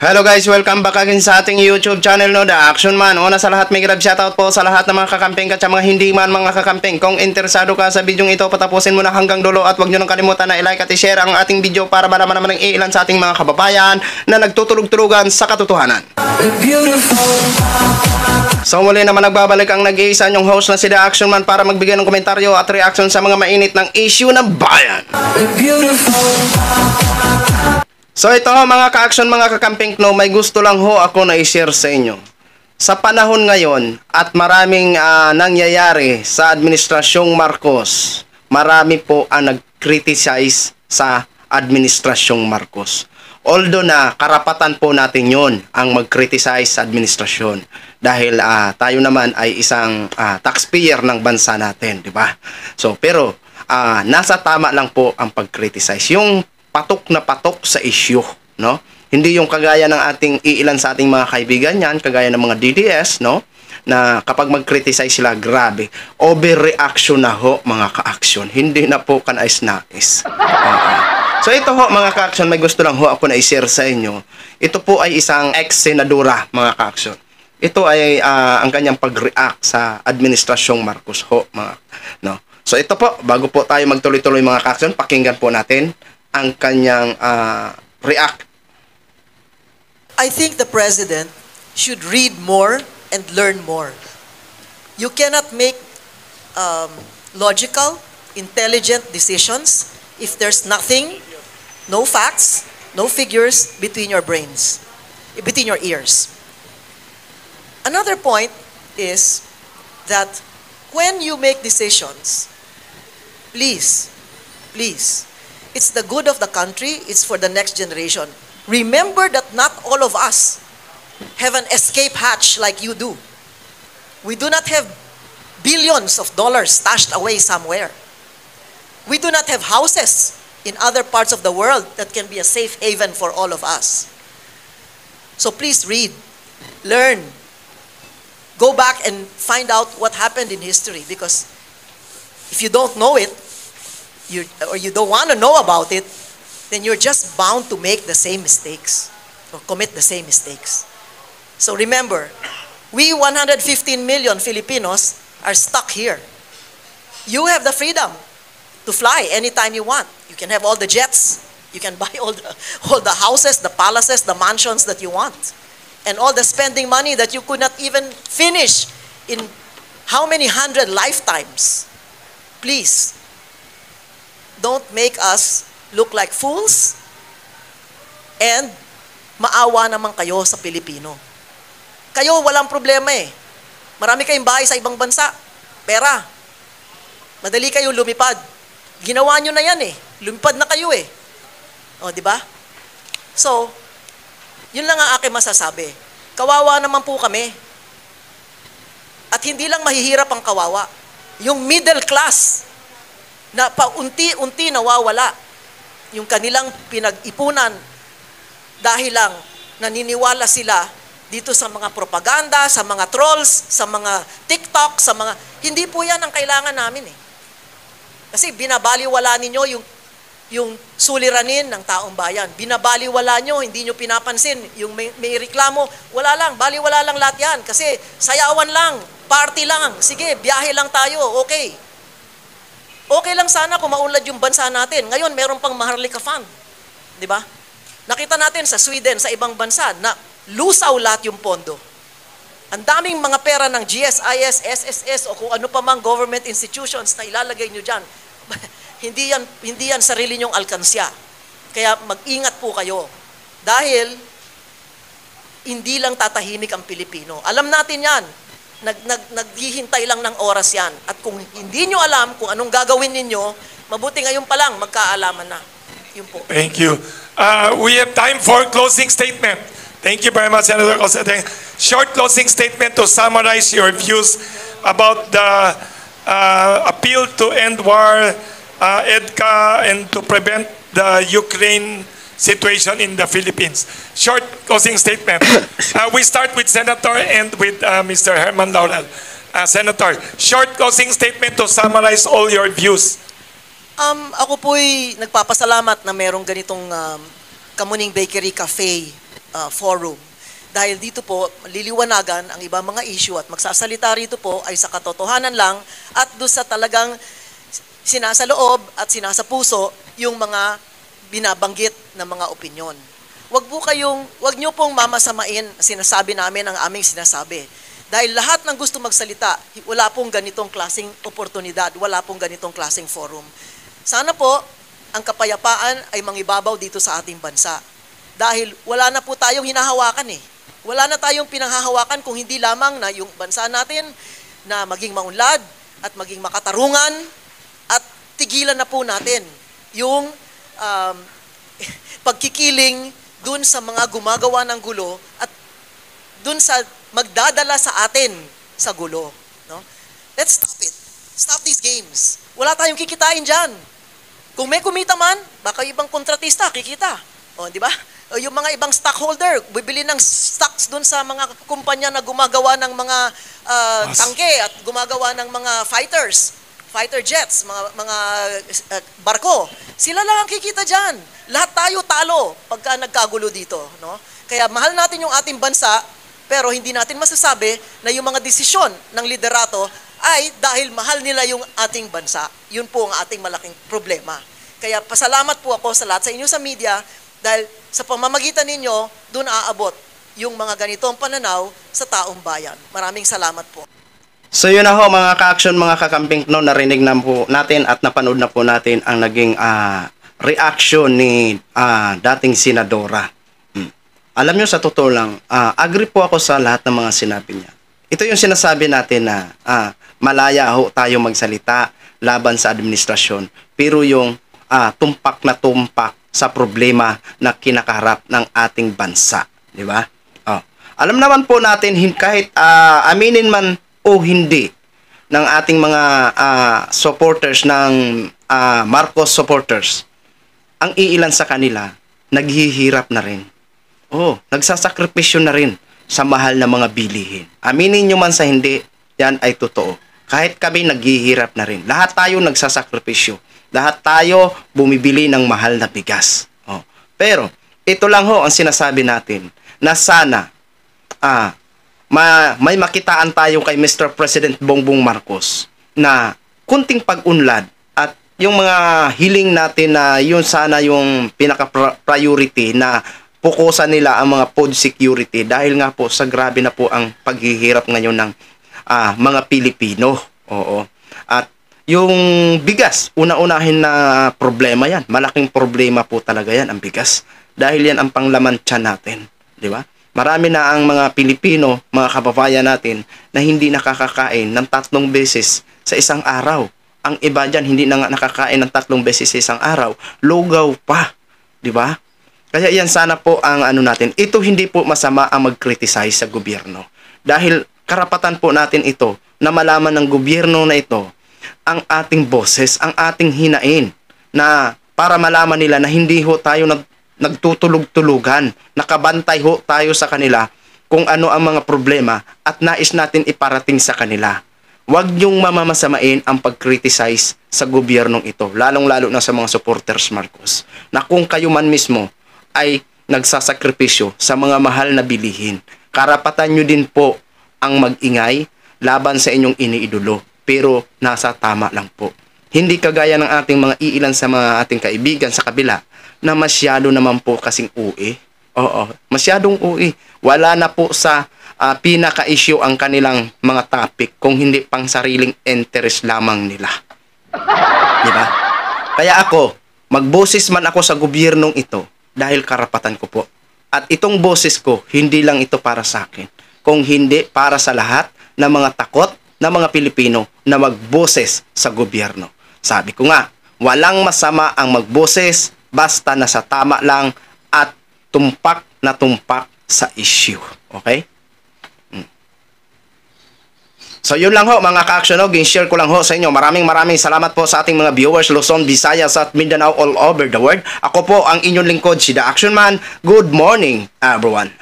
Hello guys, welcome back again sa ating YouTube channel, no, The Action Man. Una sa lahat, may grab shoutout po sa lahat ng mga kakamping at sa mga hindi man mga kakamping. Kung interesado ka sa video ito, patapusin mo na hanggang dulo at huwag nyo nang kalimutan na i-like at i-share ang ating video para malaman naman ng ilan sa ating mga kababayan na nagtutulog-tulugan sa katotohanan. So muli naman nagbabalik ang nag-iisa nyong host na si The Action Man para magbigay ng komentaryo at reaction sa mga mainit ng issue ng bayan. So ito mga ka-action, mga kakamping, no, may gusto lang ho ako na i-share sa inyo. Sa panahon ngayon at maraming nangyayari sa Administrasyong Marcos, marami po ang nag-criticize sa Administrasyong Marcos. Although na karapatan po natin yon ang mag-criticize sa administrasyon dahil tayo naman ay isang taxpayer ng bansa natin, di ba? So pero nasa tama lang po ang pag-criticize. Yung patok na patok sa issue, no? Hindi yung kagaya ng ating iilan sa ating mga kaibigan yan, kagaya ng mga DDS, no? Na kapag mag-criticize sila, grabe, overreaction na ho mga ka-action. Hindi na po kanais-nais. So ito ho mga ka-action, may gusto lang ho ako na i-share sa inyo. Ito po ay isang ex-senadora mga ka-action. Ito ay ang kanyang pag-react sa Administrasyong Marcos ho, mga, no? So ito po, bago po tayo magtuloy-tuloy mga ka-action, pakinggan po natin ang kanyang react. I think the president should read more and learn more. You cannot make logical, intelligent decisions if there's nothing, no facts, no figures between your brains, between your ears. Another point is that when you make decisions, please, it's the good of the country, it's for the next generation. Remember that not all of us have an escape hatch like you do. We do not have billions of dollars stashed away somewhere. We do not have houses in other parts of the world that can be a safe haven for all of us. So please read, learn, go back and find out what happened in history, because if you don't know it, or you don't want to know about it, then you're just bound to make the same mistakes or commit the same mistakes. So remember, we 115 million Filipinos are stuck here. You have the freedom to fly anytime you want. You can have all the jets, you can buy all the houses, the palaces, the mansions that you want, and all the spending money that you could not even finish in how many 100 lifetimes. Please, don't make us look like fools, and maawa naman kayo sa Pilipino. Kayo walang problema eh. Marami kayong bahay sa ibang bansa. Pera. Madali kayong lumipad. Ginawa nyo na yan eh. Lumipad na kayo eh. O, di ba? So, yun lang ang aking masasabi. Kawawa naman po kami. At hindi lang mahihirap ang kawawa. Yung middle class, na paunti-unti nawawala yung kanilang pinag-ipunan dahil lang naniniwala sila dito sa mga propaganda, sa mga trolls, sa mga TikTok, sa mga... Hindi po yan ang kailangan namin eh. Kasi binabaliwala ninyo yung suliranin ng taong bayan. Binabaliwala nyo, hindi nyo pinapansin. Yung may reklamo, wala lang, baliwala lang lahat yan. Kasi sayawan lang, party lang, sige, biyahe lang tayo, okay. Okay lang sana kung maunlad yung bansa natin. Ngayon, meron pang Maharlika Fund. Di ba? Nakita natin sa Sweden, sa ibang bansa, na lusaw lahat yung pondo. Ang daming mga pera ng GSIS, SSS, o kung ano pa mang government institutions na ilalagay nyo dyan. hindi yan sarili nyong alkansya. Kaya mag-ingat po kayo. Dahil, hindi lang tatahimik ang Pilipino. Alam natin yan. Naghihintay lang ng oras yan. At kung hindi nyo alam kung anong gagawin ninyo, mabuti ngayon pa lang magkaalaman na. Yun po. Thank you. We have time for closing statement. Thank you very much, Senator Cosette. Short closing statement to summarize your views about the appeal to end war, EDCA, and to prevent the Ukraine situation in the Philippines. Short closing statement. We start with Senator and with Mr. Herman Laurel. Senator, short closing statement to summarize all your views. Ako po'y nagpapasalamat na merong ganitong Kamuning Bakery Cafe forum. Dahil dito po, liliwanagan ang ibang mga issue at magsasalita rito po ay sa katotohanan lang at doon sa talagang sinasaloob at sinasapuso yung mga binabanggit na mga opinyon. Wag niyo pong mamasamain sinasabi namin ang aming sinasabi. Dahil lahat ng gusto magsalita, wala pong ganitong klaseng oportunidad, wala pong ganitong klaseng forum. Sana po, ang kapayapaan ay mangibabaw dito sa ating bansa. Dahil wala na po tayong hinahawakan eh. Wala na tayong pinanghahawakan kung hindi lamang na yung bansa natin na maging maunlad at maging makatarungan at tigilan na po natin yung pagkikiling dun sa mga gumagawa ng gulo at dun sa magdadala sa atin sa gulo. No? Let's stop it. Stop these games. Wala tayong kikitain dyan. Kung may kumita man, baka ibang kontratista kikita. O, di ba? O, yung mga ibang stockholder, bibili ng stocks dun sa mga kumpanya na gumagawa ng mga tangke at gumagawa ng mga fighter jets, mga barko. Sila lang ang kikita dyan. Lahat tayo talo pagka nagkagulo dito. No? Kaya mahal natin yung ating bansa, pero hindi natin masasabi na yung mga desisyon ng liderato ay dahil mahal nila yung ating bansa. Yun po ang ating malaking problema. Kaya pasalamat po ako sa lahat sa inyo sa media dahil sa pamamagitan ninyo, doon aabot yung mga ganitong pananaw sa taong bayan. Maraming salamat po. So yun na ho mga ka-action, mga kakamping no, narinig na po natin at napanood na po natin ang naging reaction ni dating senadora. Alam nyo, sa totoo lang, agree po ako sa lahat ng mga sinabi niya. Ito yung sinasabi natin na malaya ho tayo magsalita laban sa administrasyon, pero yung tumpak na tumpak sa problema na kinakaharap ng ating bansa. Di ba? Alam naman po natin, kahit aminin man o hindi ng ating mga supporters ng Marcos supporters, ang iilan sa kanila, naghihirap na rin. Nagsasakripisyo na rin sa mahal na mga bilihin. Aminin nyo man sa hindi, yan ay totoo. Kahit kami naghihirap na rin. Lahat tayo nagsasakripisyo. Lahat tayo bumibili ng mahal na bigas. Pero, ito lang ho ang sinasabi natin na sana may makitaan tayo kay Mr. President Bongbong Marcos na kunting pag-unlad at yung mga hiling natin na yun sana yung pinaka-priority na pukusan nila ang mga food security dahil nga po sa grabe na po ang paghihirap ngayon ng mga Pilipino. At yung bigas, una-unahin na problema yan. Malaking problema po talaga yan, ang bigas. Dahil yan ang panglaman tiyan natin. Di ba? Marami na ang mga Pilipino, mga kababayan natin, na hindi nakakakain ng 3 beses sa isang araw. Ang iba dyan, hindi na nakakain ng 3 beses sa isang araw. Lugaw pa. Di ba? Kaya yan sana po ang natin. Ito hindi po masama ang mag-criticize sa gobyerno. Dahil karapatan po natin ito na malaman ng gobyerno na ito ang ating boses, ang ating hinain na para malaman nila na hindi ho tayo nagtutulog-tulugan, nakabantay ho tayo sa kanila kung ano ang mga problema at nais natin iparating sa kanila. Huwag niyong mamamasamain ang pag-criticize sa gobyernong ito, lalong-lalo na sa mga supporters Marcos, na kung kayo man mismo ay nagsasakripisyo sa mga mahal na bilihin. Karapatan nyo din po ang mag-ingay laban sa inyong iniidolo. Pero nasa tama lang po. Hindi kagaya ng ating mga iilan sa mga ating kaibigan sa kabila na masyado naman po kasing uwi. Masyadong uwi. Wala na po sa pinaka-issue ang kanilang mga topic kung hindi pang sariling interest lamang nila. Diba? Kaya ako, magboses man ako sa gobyernong ito, dahil karapatan ko po. At itong boses ko, hindi lang ito para sa akin. Kung hindi, para sa lahat ng mga takot na mga Pilipino na magboses sa gobyerno. Sabi ko nga, walang masama ang magboses basta nasa tama lang at tumpak na tumpak sa issue. Okay? So yun lang ho mga ka-action, share ko lang ho sa inyo. Maraming salamat po sa ating mga viewers Luzon, Visayas at Mindanao all over the world. Ako po ang inyong lingkod, si The Action Man. Good morning everyone.